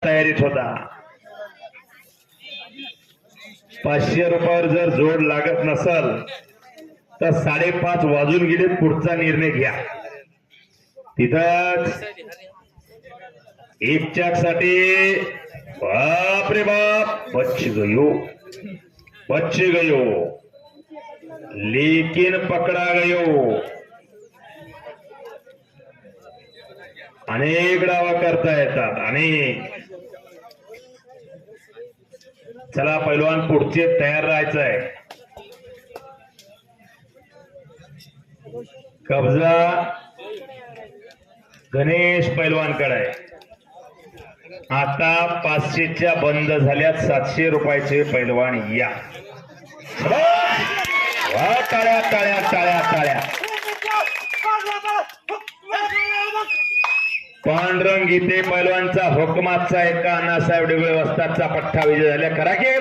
तयारीत होता. 500 रुपयावर जर जोड लागत नसल तर 5:30 वाजून गेले. पुढचा निर्णय घ्या. तिथंच 1 चाक साठी. बाप रे बाप, बच गयो लेकिन पकडा गयो. अनेक डावा करता येतात. आणि चला पैलवान पुढचे तयार राहायचं आहे. कब्जा गणेश पैलवानकडे आहे. आता 500च्या बंद झाल्यात. 700 रुपयाचे पैलवान या. टाळ्या टाळ्या टाळ्या टाळ्या. पांडुरंग गीते पैलवानचा हुकमाचा एका अण्णासाहेब डेगळे वस्तादचा पठ्ठा विजय झाला. खरा की